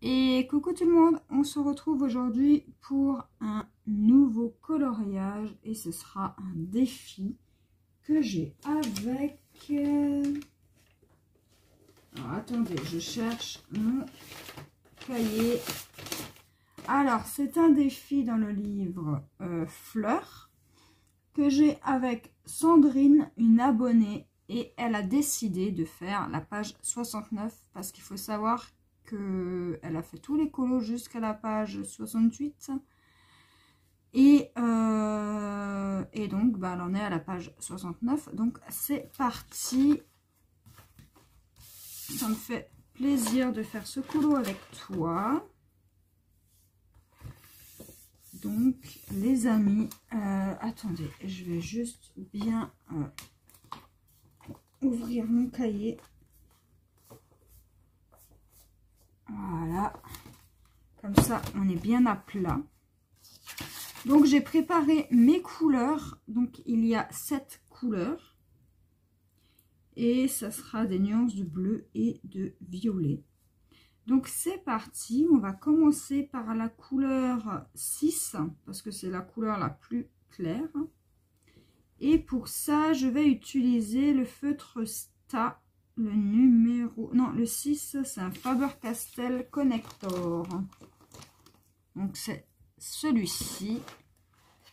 Et coucou tout le monde, on se retrouve aujourd'hui pour un nouveau coloriage et ce sera un défi que j'ai avec... Alors attendez, je cherche mon cahier. Alors c'est un défi dans le livre Fleurs que j'ai avec Sandrine, une abonnée, et elle a décidé de faire la page 69 parce qu'il faut savoir elle a fait tous les colos jusqu'à la page 68 et donc bah, elle en est à la page 69, donc c'est parti. Ça me fait plaisir de faire ce colo avec toi. Donc les amis, attendez, je vais juste bien ouvrir mon cahier. Voilà, comme ça on est bien à plat. Donc j'ai préparé mes couleurs, donc il y a 7 couleurs et ça sera des nuances de bleu et de violet. Donc c'est parti, on va commencer par la couleur 6 parce que c'est la couleur la plus claire. Et pour ça je vais utiliser le feutre Sta. Le numéro... Non, le 6, c'est un Faber-Castell Connector. Donc, c'est celui-ci.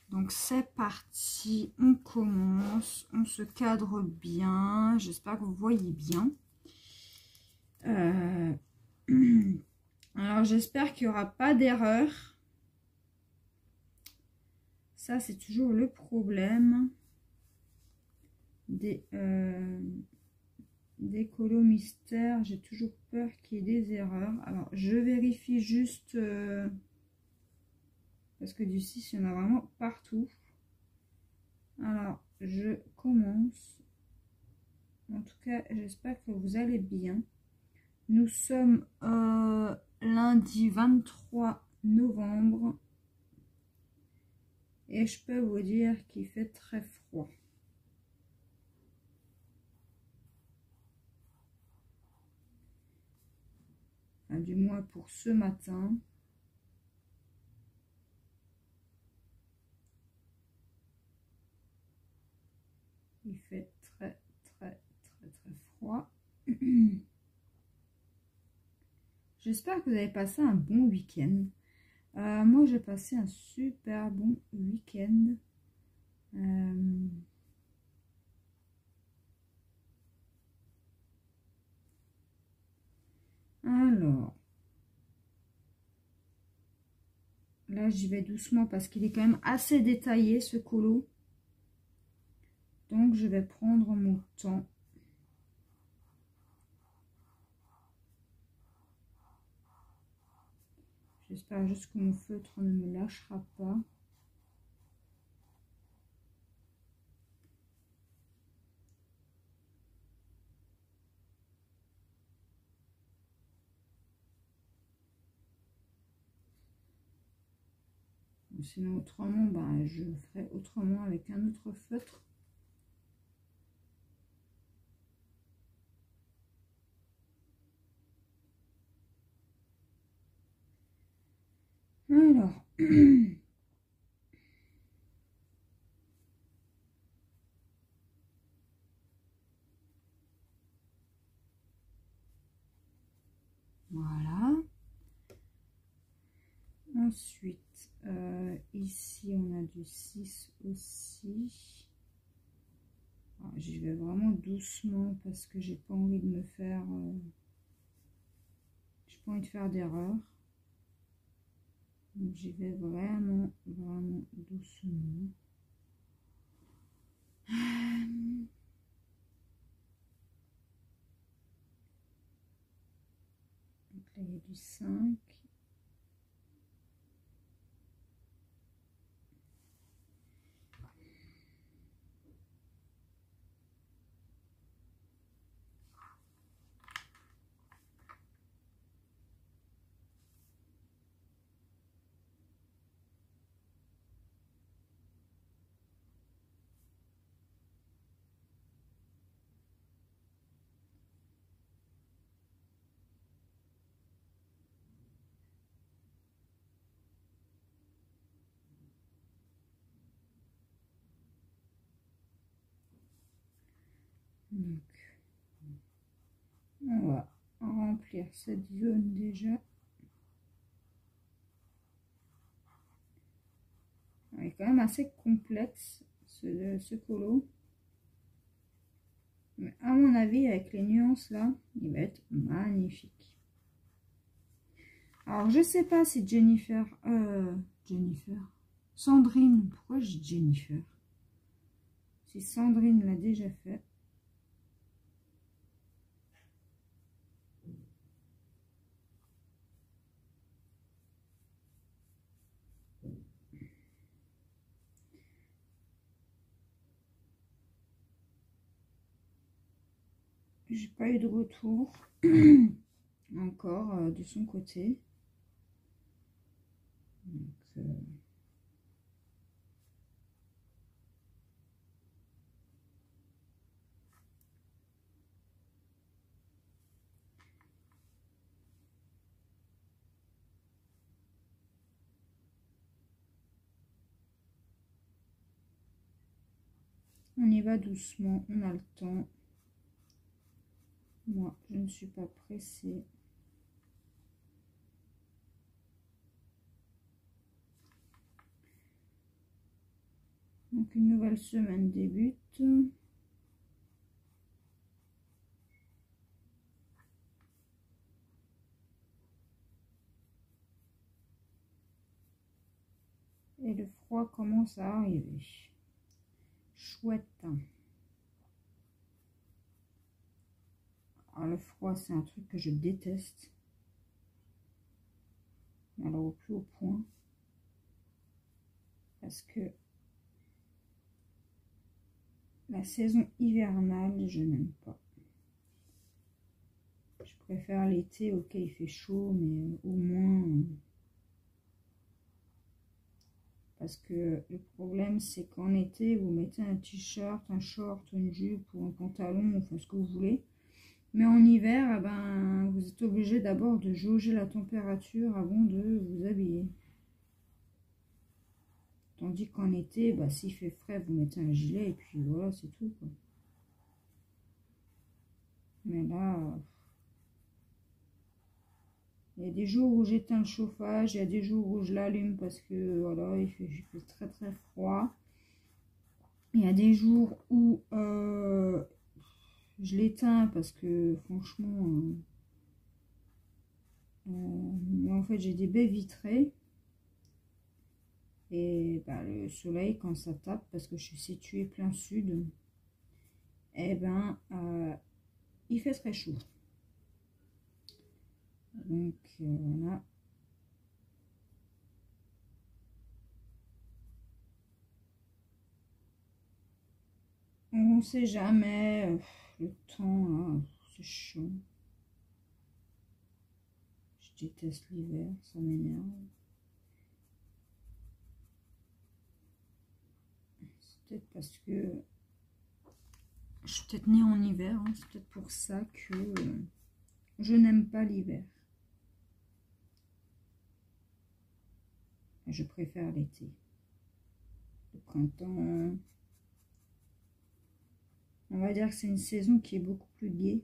Donc, c'est parti. On commence. On se cadre bien. J'espère que vous voyez bien. Alors, j'espère qu'il n'y aura pas d'erreur. Ça, c'est toujours le problème des colos mystères. J'ai toujours peur qu'il y ait des erreurs. Alors je vérifie juste parce que du 6 il y en a vraiment partout. Alors je commence. En tout cas j'espère que vous allez bien. Nous sommes lundi 23 novembre et je peux vous dire qu'il fait très froid. Enfin, du moins pour ce matin. Il fait très froid. J'espère que vous avez passé un bon week-end. Moi j'ai passé un super bon week-end. Alors, là j'y vais doucement parce qu'il est quand même assez détaillé ce colo. Donc je vais prendre mon temps. J'espère juste que mon feutre ne me lâchera pas. Sinon autrement, ben, je ferai autrement avec un autre feutre. Alors, voilà. Ensuite, ici on a du 6 aussi. J'y vais vraiment doucement parce que j'ai pas envie de me faire... j'ai pas envie de faire d'erreur. Donc j'y vais vraiment doucement. Donc là il y a du 5. Donc, on va remplir cette zone déjà. Il est quand même assez complexe ce colo. Mais à mon avis, avec les nuances là, il va être magnifique. Alors, je sais pas si Sandrine, pourquoi je dis Jennifer? Si Sandrine l'a déjà fait. J'ai pas eu de retour encore de son côté. Donc, on y va doucement, on a le temps. Moi, je ne suis pas pressée. Donc, une nouvelle semaine débute. Et le froid commence à arriver. Chouette. Alors, le froid, c'est un truc que je déteste. Alors, au plus haut point. Parce que la saison hivernale, je n'aime pas. Je préfère l'été, ok, il fait chaud, mais au moins... Parce que le problème, c'est qu'en été, vous mettez un t-shirt, un short, une jupe ou un pantalon, enfin ce que vous voulez. Mais en hiver, eh ben, vous êtes obligé d'abord de jauger la température avant de vous habiller. Tandis qu'en été, bah, s'il fait frais, vous mettez un gilet et puis voilà, c'est tout, quoi. Mais là, il y a des jours où j'éteins le chauffage, il y a des jours où je l'allume parce que voilà, il fait très très froid. Il y a des jours où je l'éteins parce que franchement, en fait j'ai des baies vitrées. Et bah, le soleil, quand ça tape, parce que je suis située plein sud, et ben il fait très chaud. Donc voilà. On sait jamais, le temps là, c'est chaud. Je déteste l'hiver, ça m'énerve. C'est peut-être parce que je suis peut-être née en hiver, hein, c'est peut-être pour ça que je n'aime pas l'hiver. Je préfère l'été. Le printemps, on va dire que c'est une saison qui est beaucoup plus gaie.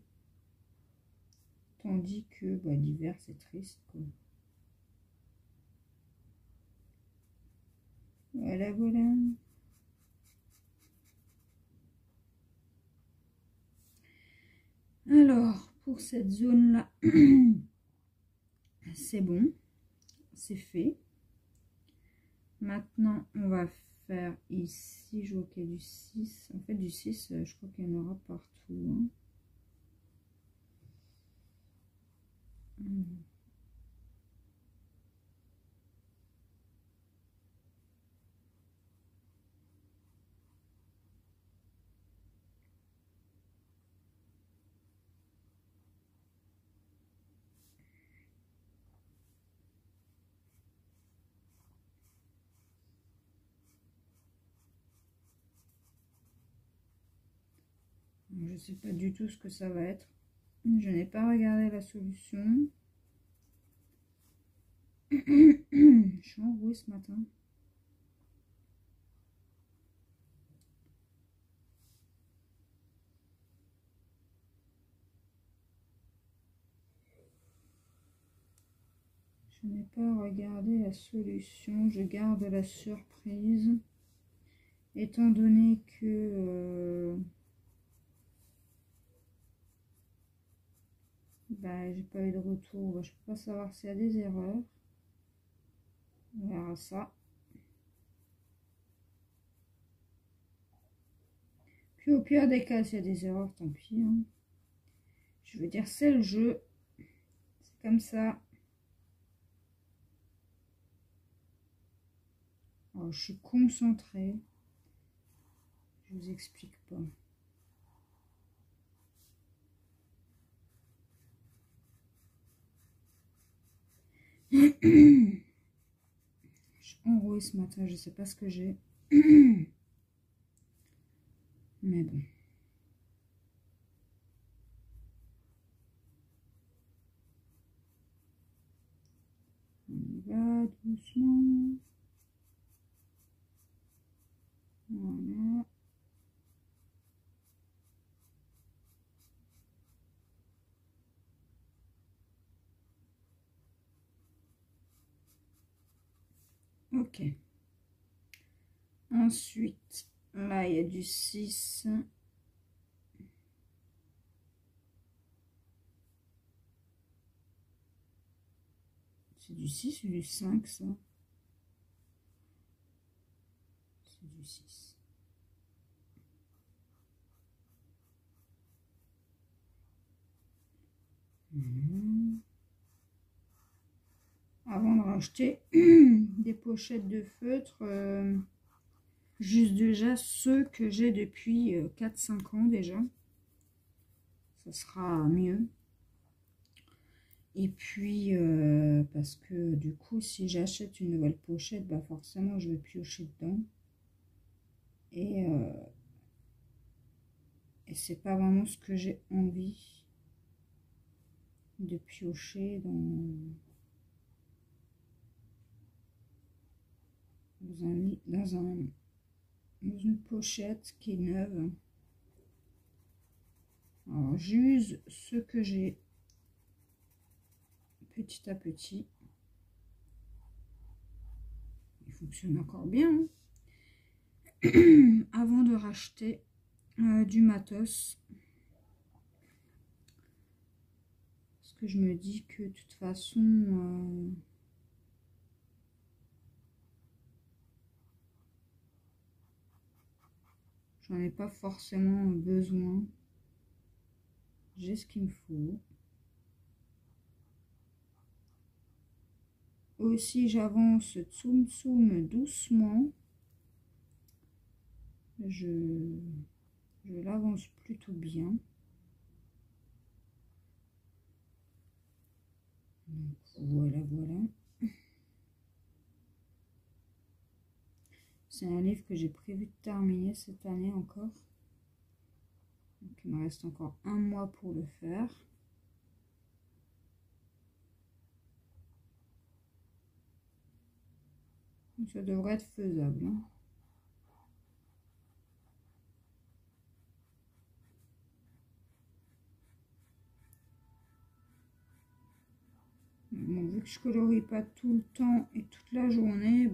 Tandis que bah, l'hiver, c'est triste, quoi. Voilà, voilà. Alors, pour cette zone-là, c'est bon. C'est fait. Maintenant, on va faire ici, je vois qu'il y a du 6. En fait, du 6, je crois qu'il y en aura partout. Hein. Je ne sais pas du tout ce que ça va être. Je n'ai pas regardé la solution. Je suis enrouée ce matin. Je n'ai pas regardé la solution, je garde la surprise. Étant donné que j'ai pas eu de retour, je peux pas savoir s'il y a des erreurs. On verra ça. Puis au pire des cas, s'il y a des erreurs, tant pis. Hein. Je veux dire, c'est le jeu. C'est comme ça. Alors, je suis concentrée. Je vous explique pas. Je suis enrouée ce matin, je sais pas ce que j'ai. Mais bon. On y va doucement. Voilà. Ok. Ensuite, là, il y a du 6. C'est du 6 ou du 5, ça? C'est du 6. Avant de racheter des pochettes de feutre, juste déjà ceux que j'ai depuis 4-5 ans déjà. Ça sera mieux. Et puis, parce que du coup, si j'achète une nouvelle pochette, forcément, je vais piocher dedans. Et c'est pas vraiment ce que j'ai envie de piocher dans une pochette qui est neuve. Alors, j'use ce que j'ai petit à petit. Il fonctionne encore bien. Hein. Avant de racheter du matos. Parce que je me dis que de toute façon... j'en ai pas forcément besoin. J'ai ce qu'il me faut. Aussi, j'avance tsum tsum doucement. Je l'avance plutôt bien. Donc, voilà. C'est un livre que j'ai prévu de terminer cette année encore. Donc, il me reste encore 1 mois pour le faire. Donc, ça devrait être faisable. Hein. Bon, vu que je colorie pas tout le temps et toute la journée,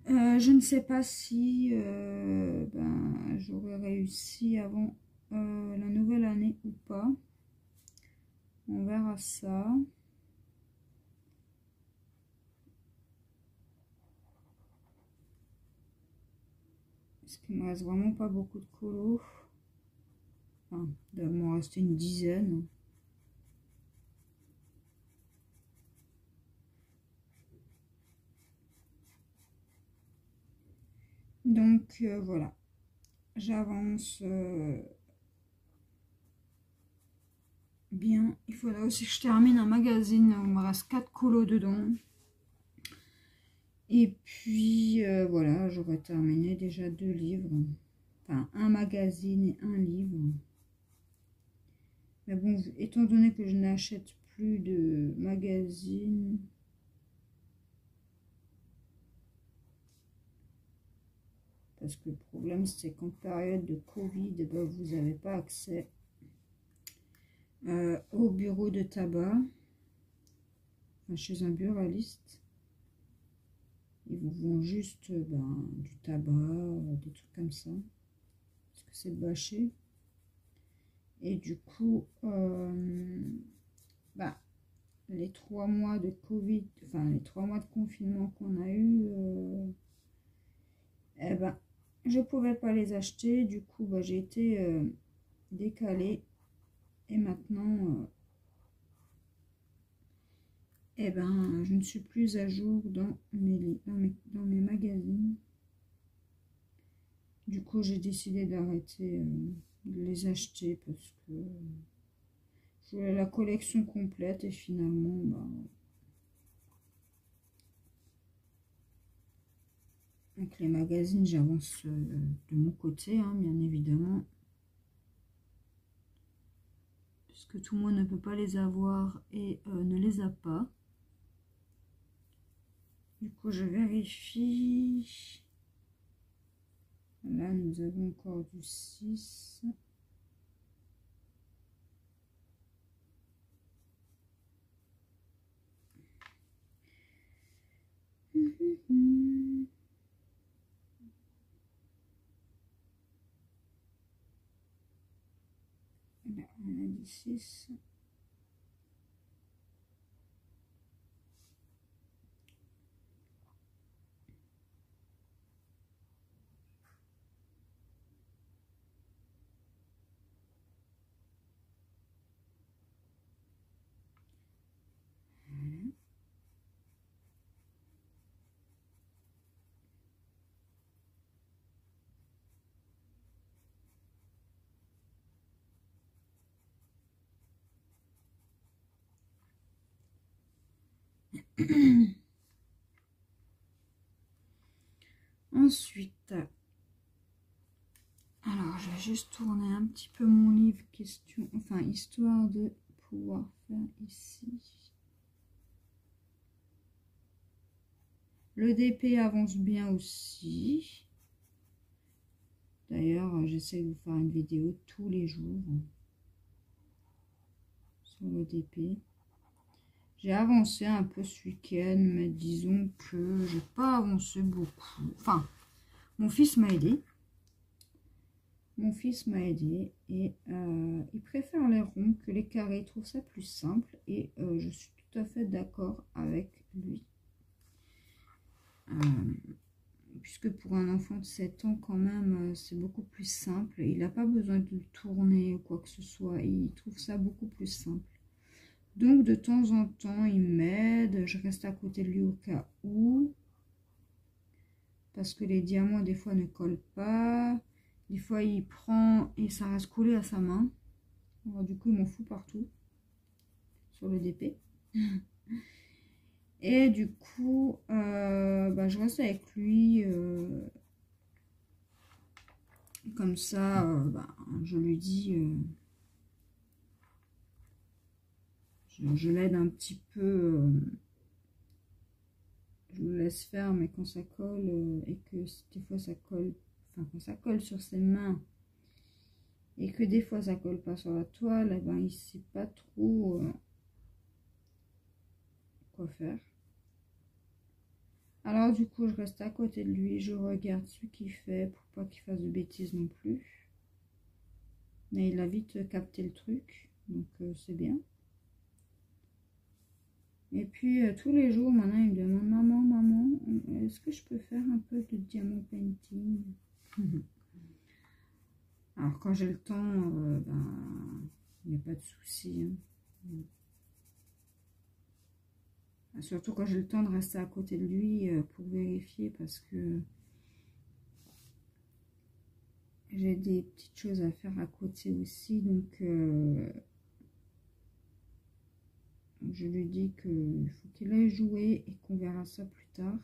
je ne sais pas si j'aurais réussi avant la nouvelle année ou pas. On verra ça. Parce qu'il me reste vraiment pas beaucoup de colos. Enfin, il doit m'en rester une dizaine. Donc voilà, j'avance bien. Il faudra aussi que je termine un magazine où il me reste 4 colos dedans. Et puis voilà, j'aurais terminé déjà 2 livres. Enfin, un magazine et un livre. Mais bon, étant donné que je n'achète plus de magazines... Parce que le problème, c'est qu'en période de Covid, vous n'avez pas accès au bureau de tabac. enfin, chez un buraliste. Ils vous vendent juste du tabac, des trucs comme ça. Parce que c'est bâché. Et du coup, les 3 mois de Covid, enfin les 3 mois de confinement qu'on a eu, je pouvais pas les acheter. Du coup, j'ai été décalée. Et maintenant, je ne suis plus à jour dans mes magazines. Du coup, j'ai décidé d'arrêter de les acheter parce que je voulais la collection complète et finalement, avec les magazines, j'avance de mon côté, hein, bien évidemment. Puisque tout le monde ne peut pas les avoir et ne les a pas. Du coup, je vérifie. Là, nous avons encore du 6. Là, on a du 6. Ensuite, alors je vais juste tourner un petit peu mon livre question, enfin histoire de pouvoir faire ici. Le DP avance bien aussi. D'ailleurs, j'essaie de vous faire une vidéo tous les jours sur le DP. J'ai avancé un peu ce week-end, mais disons que j'ai pas avancé beaucoup. Enfin, mon fils m'a aidé. Mon fils m'a aidé et il préfère les ronds que les carrés. Il trouve ça plus simple et je suis tout à fait d'accord avec lui. Puisque pour un enfant de 7 ans quand même, c'est beaucoup plus simple. Il n'a pas besoin de tourner ou quoi que ce soit. Il trouve ça beaucoup plus simple. Donc de temps en temps, il m'aide. Je reste à côté de lui au cas où. Parce que les diamants, des fois, ne collent pas. Des fois, il prend et ça reste collé à sa main. Alors, du coup, il m'en fout partout. Sur le DP. Et du coup, je reste avec lui. Comme ça, je lui dis... je l'aide un petit peu. Je le laisse faire, mais quand ça colle et que des fois ça colle... Enfin, quand ça colle sur ses mains et que des fois ça colle pas sur la toile, il sait pas trop quoi faire. Alors du coup, je reste à côté de lui, je regarde ce qu'il fait pour pas qu'il fasse de bêtises non plus. Mais il a vite capté le truc, donc c'est bien. Et puis tous les jours, maintenant, il me demande: maman, est-ce que je peux faire un peu de diamant painting? Alors quand j'ai le temps, il n'y a pas de souci. Hein. Surtout quand j'ai le temps de rester à côté de lui pour vérifier, parce que j'ai des petites choses à faire à côté aussi. Donc je lui dis qu'il faut qu'il aille jouer et qu'on verra ça plus tard.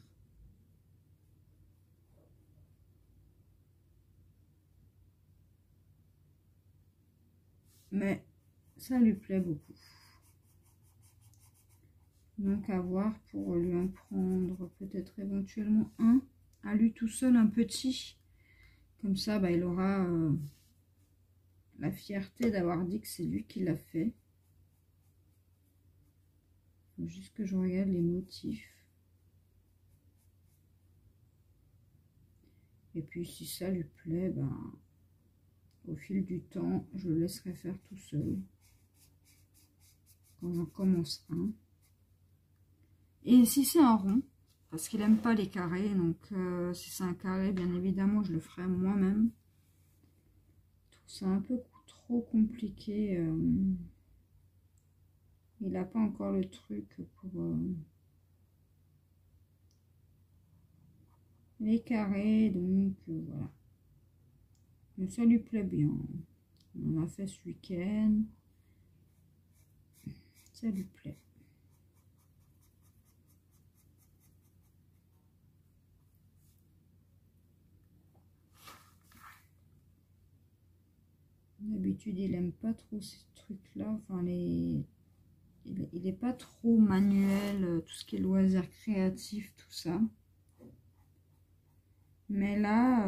Mais ça lui plaît beaucoup. Donc à voir pour lui en prendre peut-être éventuellement un, à lui tout seul, un petit. Comme ça, il aura la fierté d'avoir dit que c'est lui qui l'a fait. faut juste que je regarde les motifs. Et puis si ça lui plaît, ben, au fil du temps, je le laisserai faire tout seul. Quand j'en commence un. Et si c'est un rond, parce qu'il n'aime pas les carrés, donc si c'est un carré, bien évidemment, je le ferai moi-même. C'est un peu trop compliqué. Il n'a pas encore le truc pour les carrés, donc voilà. Mais ça lui plaît bien. On en a fait ce week-end. Ça lui plaît. D'habitude, il aime pas trop ces trucs-là. Enfin, il n'est pas trop manuel, tout ce qui est loisirs créatifs, tout ça. Mais là,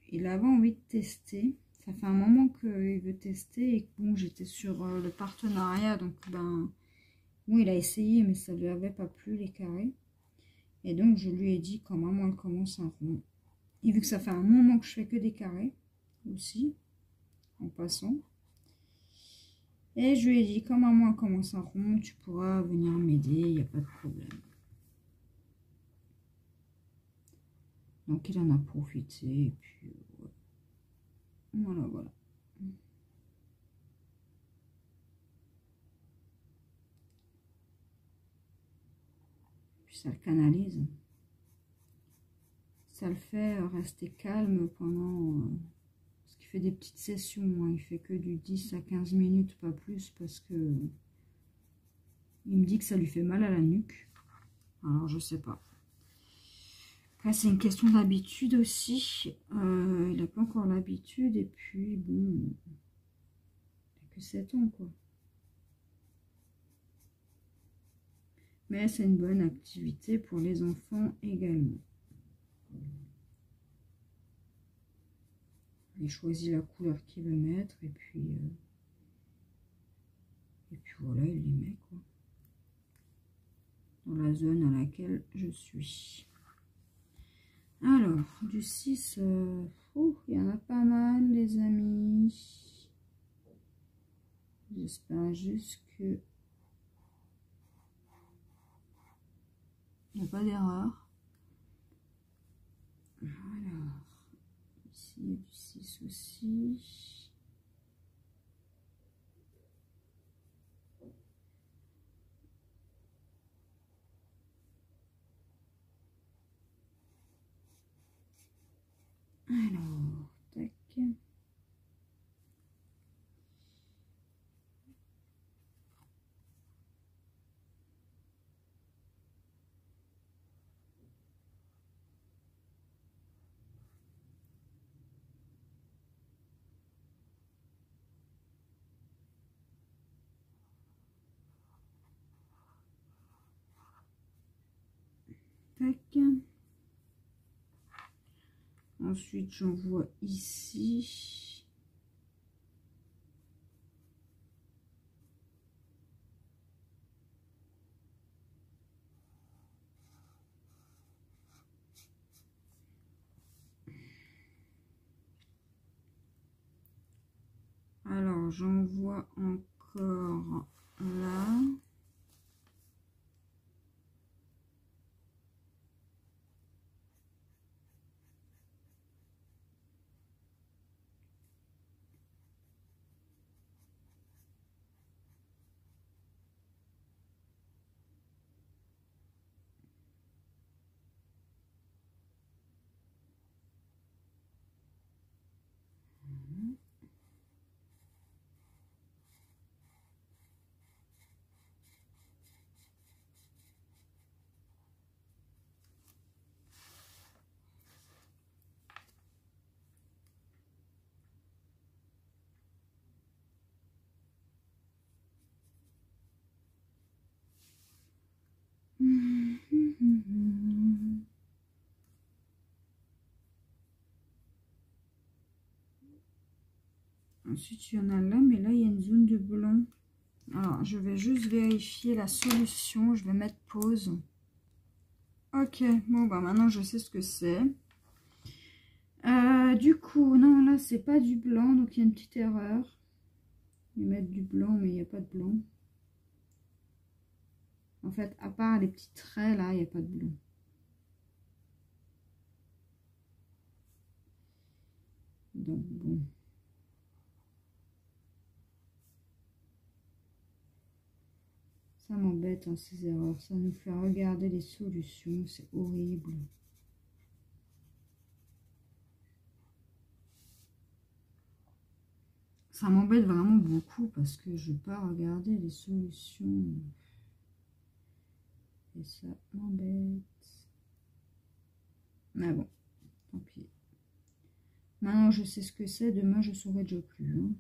il avait envie de tester. Ça fait un moment qu'il veut tester. Et bon, j'étais sur le partenariat. Donc, ben, bon, il a essayé, mais ça lui avait pas plu, les carrés. Et donc, je lui ai dit, quand maman elle commence un rond. Et vu que ça fait un moment que je fais que des carrés, aussi, en passant. Et je lui ai dit, quand maman elle commence un rond, tu pourras venir m'aider, il n'y a pas de problème. Donc, il en a profité. Et puis, ouais. Voilà, voilà. Puis, ça le canalise. Ça le fait rester calme pendant... parce qu'il fait des petites sessions. Hein. Il fait que du 10 à 15 minutes, pas plus, parce que... il me dit que ça lui fait mal à la nuque. Alors, je sais pas. Après, c'est une question d'habitude aussi. Il n'a pas encore l'habitude. Et puis, bon... il n'a que 7 ans, quoi. Mais c'est une bonne activité pour les enfants également. Il choisit la couleur qu'il veut mettre. Et puis voilà, il les met, quoi. Dans la zone à laquelle je suis. Alors, du 6, il y en a pas mal, les amis. J'espère juste que il n'y a pas d'erreur. Alors, ici, il y a du 6 aussi. Alors, tac. Tac. Ensuite, j'envoie ici. Alors, j'envoie encore là. Ensuite, il y en a là, mais là, il y a une zone de blanc. Alors, je vais juste vérifier la solution. Je vais mettre pause. Ok, bon, bah maintenant je sais ce que c'est. Du coup, non, là, c'est pas du blanc, donc il y a une petite erreur. Ils mettent du blanc, mais il n'y a pas de blanc. En fait, à part les petits traits, là, il n'y a pas de blanc. Donc, bon. Ça m'embête, hein, ces erreurs. Ça nous fait regarder les solutions. C'est horrible. Ça m'embête vraiment beaucoup parce que je ne veux pas regarder les solutions. Et ça m'embête. Mais bon, tant pis. Maintenant, je sais ce que c'est. Demain, je ne saurai déjà plus. Hein.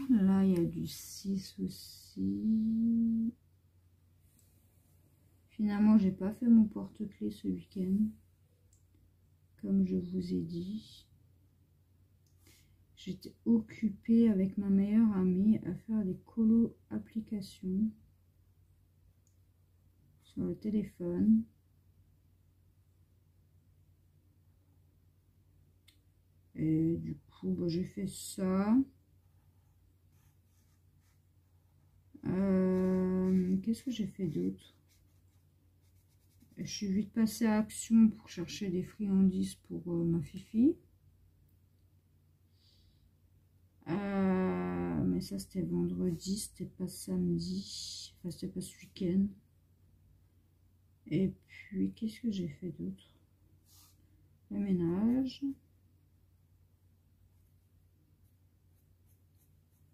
Là, il y a du 6 aussi. Finalement, j'ai pas fait mon porte-clés ce week-end. Comme je vous ai dit. J'étais occupée avec ma meilleure amie à faire des colos applications sur le téléphone. Et du coup, bah, j'ai fait ça. Qu'est-ce que j'ai fait d'autre? Je suis vite passée à Action pour chercher des friandises pour ma fifi. Mais ça, c'était vendredi, c'était pas samedi. Enfin, c'était pas ce week-end. Et puis, qu'est-ce que j'ai fait d'autre? Le ménage.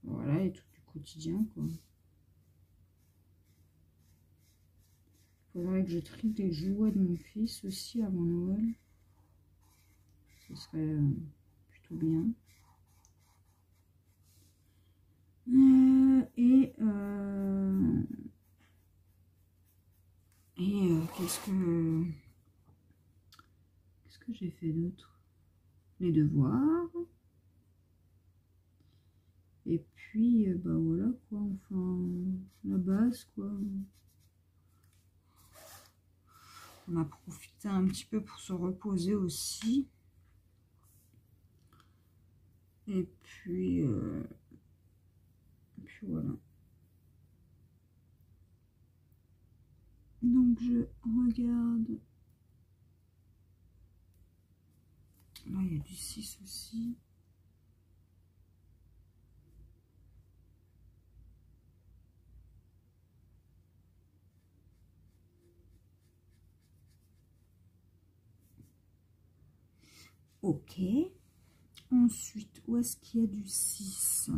Voilà, et tout du quotidien, quoi. Il faudrait que je trie les jouets de mon fils aussi avant Noël. Ce serait plutôt bien. Qu'est-ce que j'ai fait d'autre? Les devoirs. Et puis, bah voilà quoi, enfin, la base quoi. On a profité un petit peu pour se reposer aussi. Et puis voilà. Donc je regarde. Là, il y a du 6 aussi. Ok. Ensuite, où est-ce qu'il y a du 6?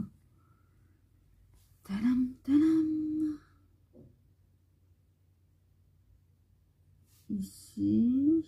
Tadam, tadam. Ici.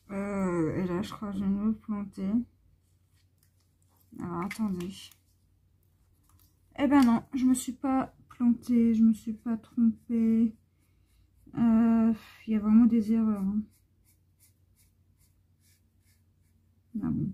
Et là, je crois que je vais me planter. Alors, attendez. Eh ben non, je me suis pas plantée, je me suis pas trompée. Il y a vraiment des erreurs. Hein. Ah bon.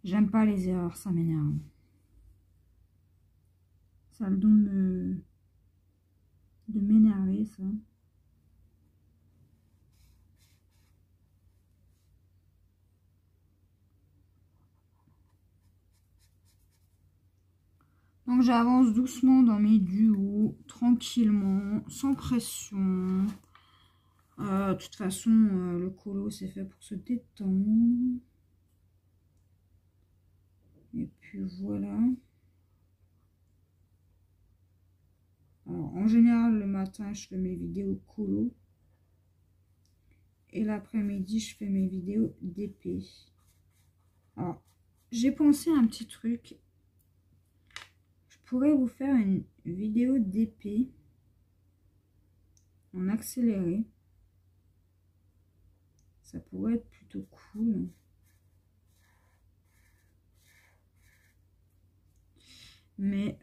J'aime pas les erreurs, ça m'énerve. Ça a le don de m'énerver, ça. Donc j'avance doucement dans mes duos, tranquillement, sans pression. De toute façon, le colo, c'est fait pour se détendre. Et puis voilà. Alors, en général, le matin, je fais mes vidéos colo. Et l'après-midi, je fais mes vidéos d'épée. Alors, j'ai pensé à un petit truc. Je pourrais vous faire une vidéo d'épée en accéléré. Ça pourrait être plutôt cool. Mais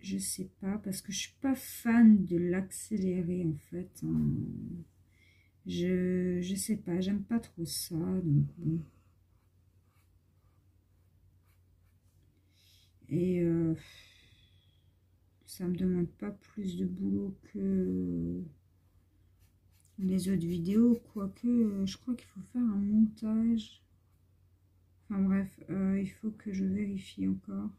je sais pas, parce que je suis pas fan de l'accéléré en fait. Hein. Je sais pas, j'aime pas trop ça. Donc bon. Et ça me demande pas plus de boulot que les autres vidéos, quoique je crois qu'il faut faire un montage. Enfin bref, il faut que je vérifie encore.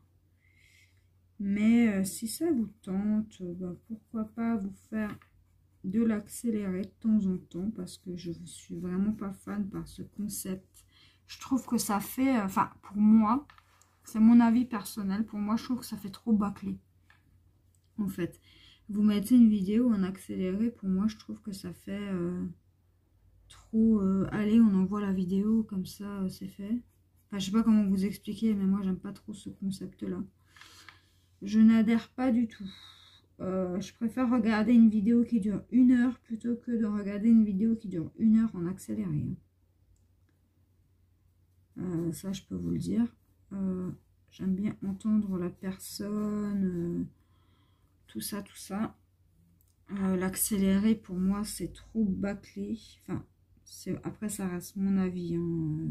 Mais si ça vous tente, bah, pourquoi pas vous faire de l'accéléré de temps en temps, parce que je ne suis vraiment pas fan par ce concept. Je trouve que ça fait, enfin pour moi, c'est mon avis personnel, pour moi je trouve que ça fait trop bâclé. En fait, vous mettez une vidéo en accéléré, pour moi je trouve que ça fait trop, allez on envoie la vidéo, comme ça c'est fait. Enfin je sais pas comment vous expliquer, mais moi j'aime pas trop ce concept là. Je n'adhère pas du tout. Je préfère regarder une vidéo qui dure 1 heure plutôt que de regarder une vidéo qui dure 1 heure en accéléré. Ça, je peux vous le dire. J'aime bien entendre la personne, tout ça, tout ça. L'accéléré, pour moi, c'est trop bâclé. Enfin, après, ça reste mon avis. Hein.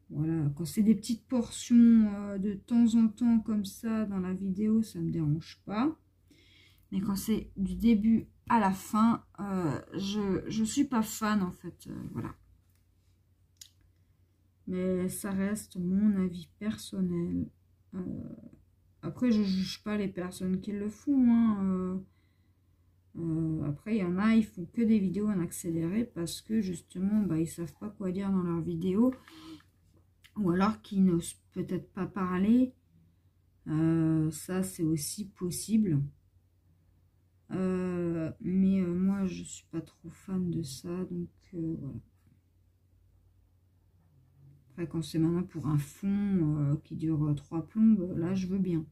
Voilà, quand c'est des petites portions de temps en temps comme ça dans la vidéo, ça me dérange pas. Mais quand c'est du début à la fin, je suis pas fan en fait. Voilà. Mais ça reste mon avis personnel. Après, je juge pas les personnes qui le font. Hein. Après, il y en a, ils font que des vidéos en accéléré parce que justement, bah, ils savent pas quoi dire dans leurs vidéos. Ou alors qu'ils n'osent peut-être pas parler. Ça, c'est aussi possible. Mais moi, je suis pas trop fan de ça. Donc, voilà. Après, quand c'est maintenant pour un fond qui dure 3 plombes, là, je veux bien.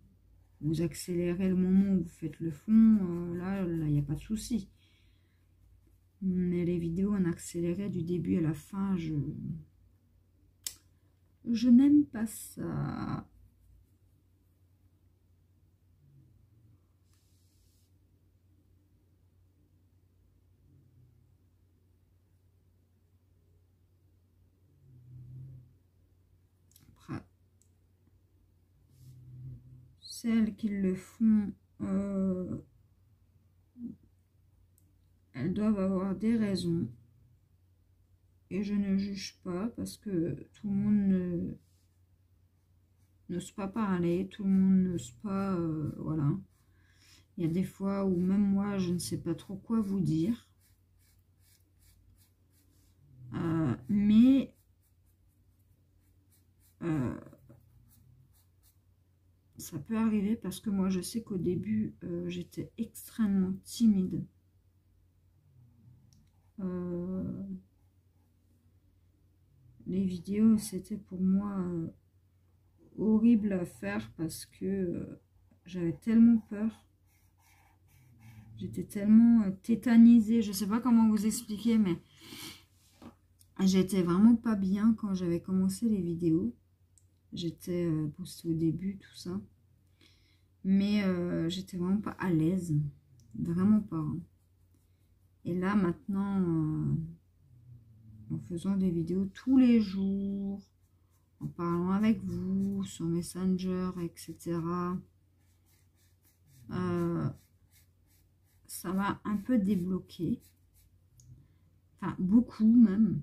Vous accélérez le moment où vous faites le fond, là, il n'y a pas de souci. Mais les vidéos en accéléré du début à la fin, je n'aime pas ça. Après, celles qui le font, elles doivent avoir des raisons. Et je ne juge pas parce que tout le monde n'ose pas parler, tout le monde n'ose pas, voilà. Il y a des fois où même moi, je ne sais pas trop quoi vous dire. Mais ça peut arriver parce que moi, je sais qu'au début, j'étais extrêmement timide. Les vidéos, c'était pour moi horrible à faire parce que j'avais tellement peur. J'étais tellement tétanisée. Je ne sais pas comment vous expliquer, mais j'étais vraiment pas bien quand j'avais commencé les vidéos. J'étais postée au début, tout ça. Mais j'étais vraiment pas à l'aise. Vraiment pas. Hein. Et là, maintenant, en faisant des vidéos tous les jours, en parlant avec vous, sur Messenger, etc., ça m'a un peu débloqué. Enfin, beaucoup même.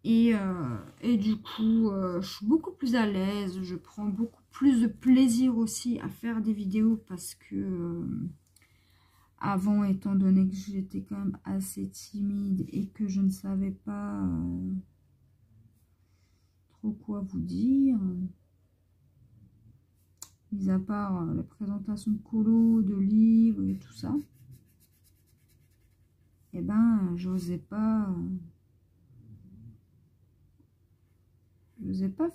Et du coup, je suis beaucoup plus à l'aise. Je prends beaucoup plus de plaisir aussi à faire des vidéos parce que avant, étant donné que j'étais quand même assez timide et que je ne savais pas trop quoi vous dire, mis à part la présentation de colo, de livres et tout ça, et ben, j'osais pas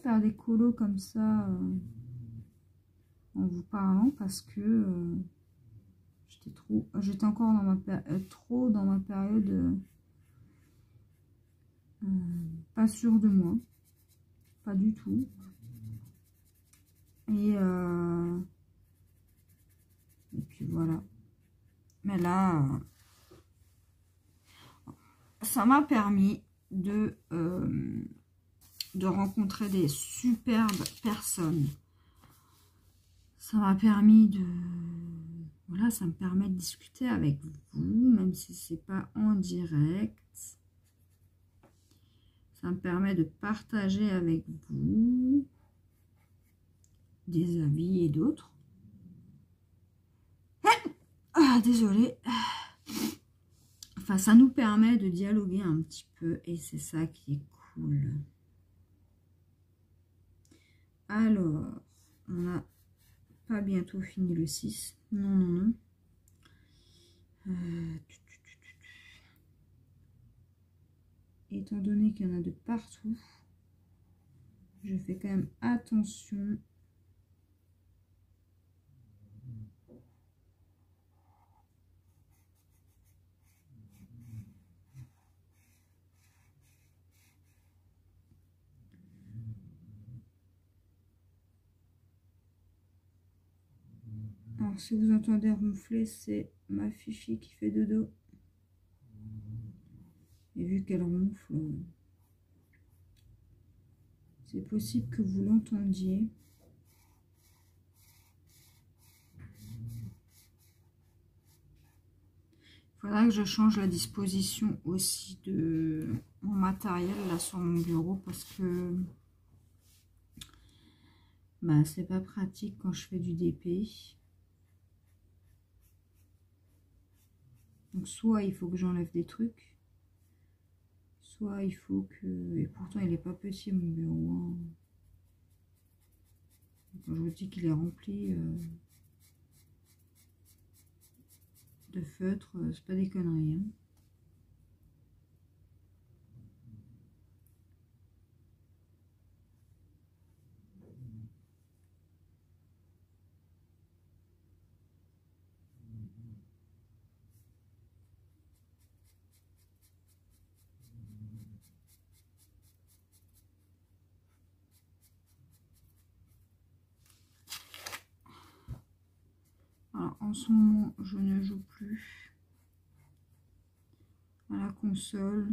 faire des colos comme ça en vous parlant parce que j'étais encore trop dans ma période pas sûre de moi, pas du tout. Et puis voilà. Mais là, ça m'a permis de rencontrer des superbes personnes. Ça m'a permis de... Voilà, ça me permet de discuter avec vous, même si c'est pas en direct. Ça me permet de partager avec vous des avis et d'autres. Ah, désolée. Enfin, ça nous permet de dialoguer un petit peu et c'est ça qui est cool. Alors, on n'a pas bientôt fini le 6. Non, non, non. Étant donné qu'il y en a de partout, je fais quand même attention. Alors, si vous entendez ronfler, c'est ma Fifi qui fait dodo. Et vu qu'elle ronfle, c'est possible que vous l'entendiez. Il faudra que je change la disposition aussi de mon matériel là sur mon bureau parce que bah, c'est pas pratique quand je fais du DP. Donc soit il faut que j'enlève des trucs, soit il faut que... Et pourtant il est pas petit mon bureau. Hein. Quand je vous dis qu'il est rempli de feutres, c'est pas des conneries. Hein. Alors, en ce moment, je ne joue plus à la console.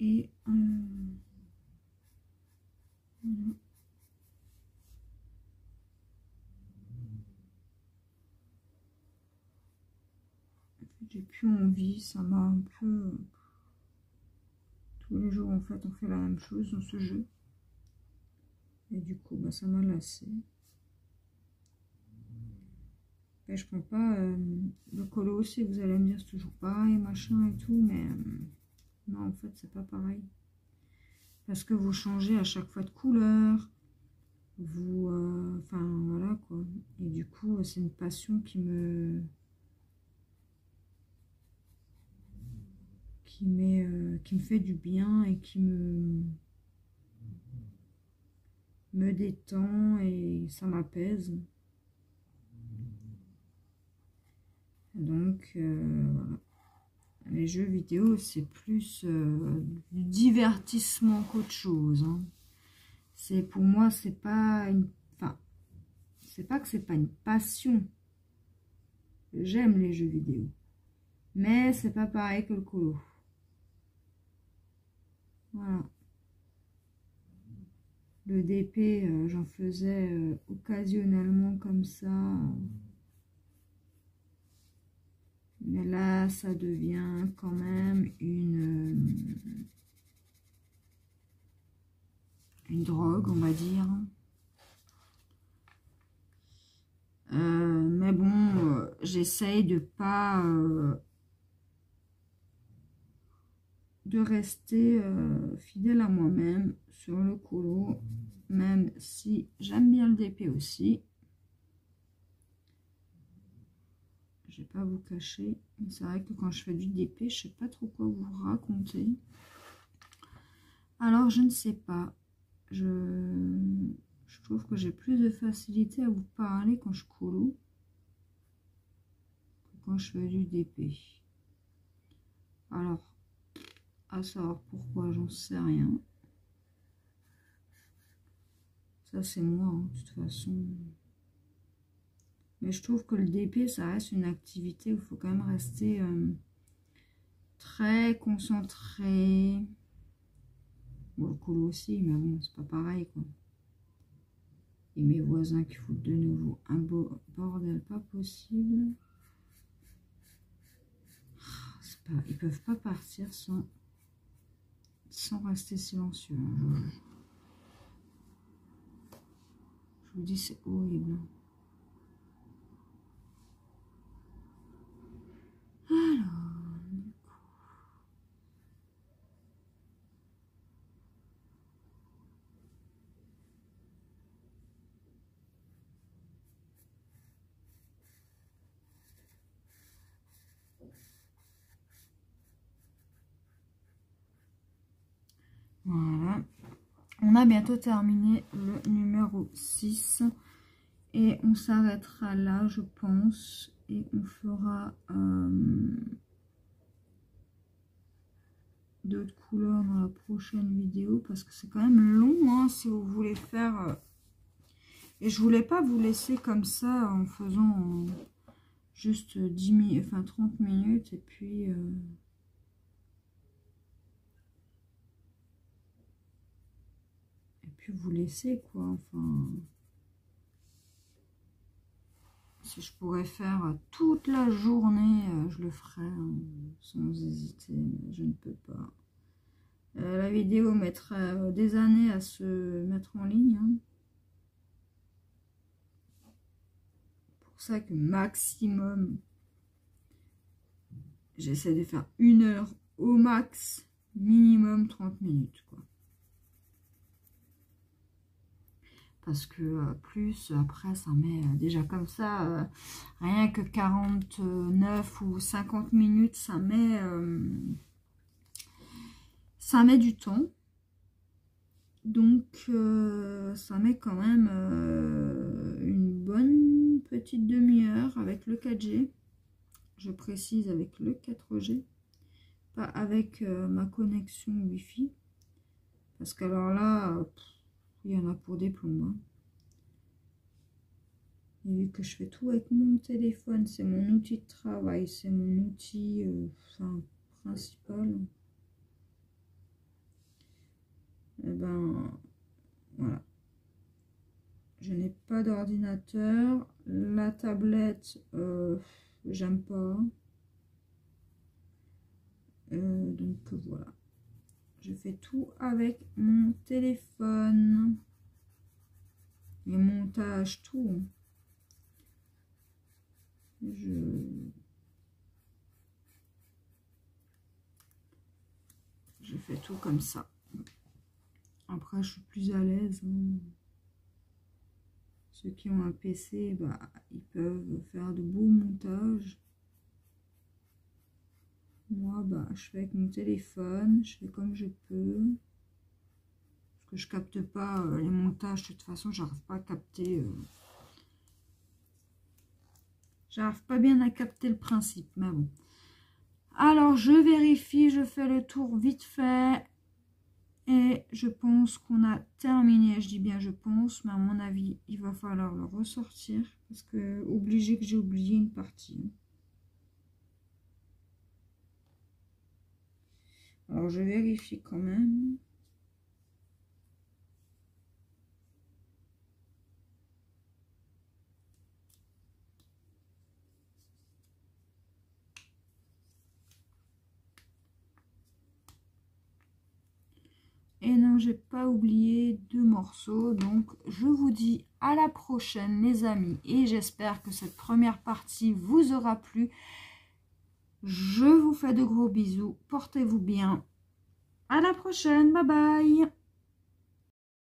Et voilà. J'ai plus envie, ça m'a un peu... Tous les jours, en fait, on fait la même chose dans ce jeu. Et du coup, bah, ça m'a lassé. Et je prends pas le colo aussi, vous allez me dire, c'est toujours pareil, machin et tout, mais non, en fait, c'est pas pareil. Parce que vous changez à chaque fois de couleur, vous... Enfin, voilà, quoi. Et du coup, c'est une passion qui me fait du bien et qui me détend et ça m'apaise. Donc, voilà. Les jeux vidéo, c'est plus du divertissement qu'autre chose. Hein. Pour moi, c'est pas une... Enfin, c'est pas que c'est pas une passion. J'aime les jeux vidéo. Mais c'est pas pareil que le colo. Voilà. Le DP, j'en faisais occasionnellement comme ça. Mais là, ça devient quand même une drogue, on va dire. Mais bon, j'essaye de pas de rester fidèle à moi-même sur le colo, même si j'aime bien le DP aussi. Je vais pas vous cacher, mais c'est vrai que quand je fais du DP, je sais pas trop quoi vous raconter. Alors je ne sais pas, je trouve que j'ai plus de facilité à vous parler quand je colo que quand je fais du DP. Alors, à savoir pourquoi, j'en sais rien. Ça c'est moi, hein, de toute façon. Mais je trouve que le DP, ça reste une activité où il faut quand même rester très concentré. Bon, le colo aussi, mais bon, c'est pas pareil, quoi. Et mes voisins qui foutent de nouveau un beau bordel pas possible. Ils peuvent pas partir sans rester silencieux. Je vous dis, c'est horrible. Alors, du coup. Voilà. On a bientôt terminé le numéro 6. Et on s'arrêtera là, je pense. Et on fera d'autres couleurs dans la prochaine vidéo. Parce que c'est quand même long, hein, si vous voulez faire... Et je voulais pas vous laisser comme ça en faisant juste 10 minutes, enfin 30 minutes. Et puis... vous laisser, quoi. Enfin... Si je pourrais faire toute la journée, je le ferais hein, sans hésiter, mais je ne peux pas. La vidéo mettra des années à se mettre en ligne. Hein. Pour ça que maximum, j'essaie de faire 1 heure au max, minimum 30 minutes. Quoi. Parce que plus après ça met déjà comme ça rien que 49 ou 50 minutes ça met du temps, donc ça met quand même une bonne petite demi-heure avec le 4G, je précise avec le 4G, pas avec ma connexion Wi-Fi, parce qu'alors là il y en a pour des plombes. Hein. Et vu que je fais tout avec mon téléphone, c'est mon outil de travail, c'est mon outil principal. Et ben voilà. Je n'ai pas d'ordinateur. La tablette, j'aime pas. Donc voilà. Je fais tout avec mon téléphone. Les montages, tout. Je fais tout comme ça. Après, je suis plus à l'aise. Hein. Ceux qui ont un PC, bah, ils peuvent faire de beaux montages. Moi, bah, je fais avec mon téléphone. Je fais comme je peux. Parce que je capte pas les montages. De toute façon, j'arrive pas à capter... J'arrive pas bien à capter le principe, mais bon. Alors, je vérifie, je fais le tour vite fait. Et je pense qu'on a terminé. Je dis bien je pense, mais à mon avis, il va falloir le ressortir. Parce que, obligé que j'ai oublié une partie. Alors, je vérifie quand même. Et non, j'ai pas oublié 2 morceaux. Donc, je vous dis à la prochaine, les amis. Et j'espère que cette première partie vous aura plu. Je vous fais de gros bisous. Portez-vous bien. À la prochaine. Bye bye.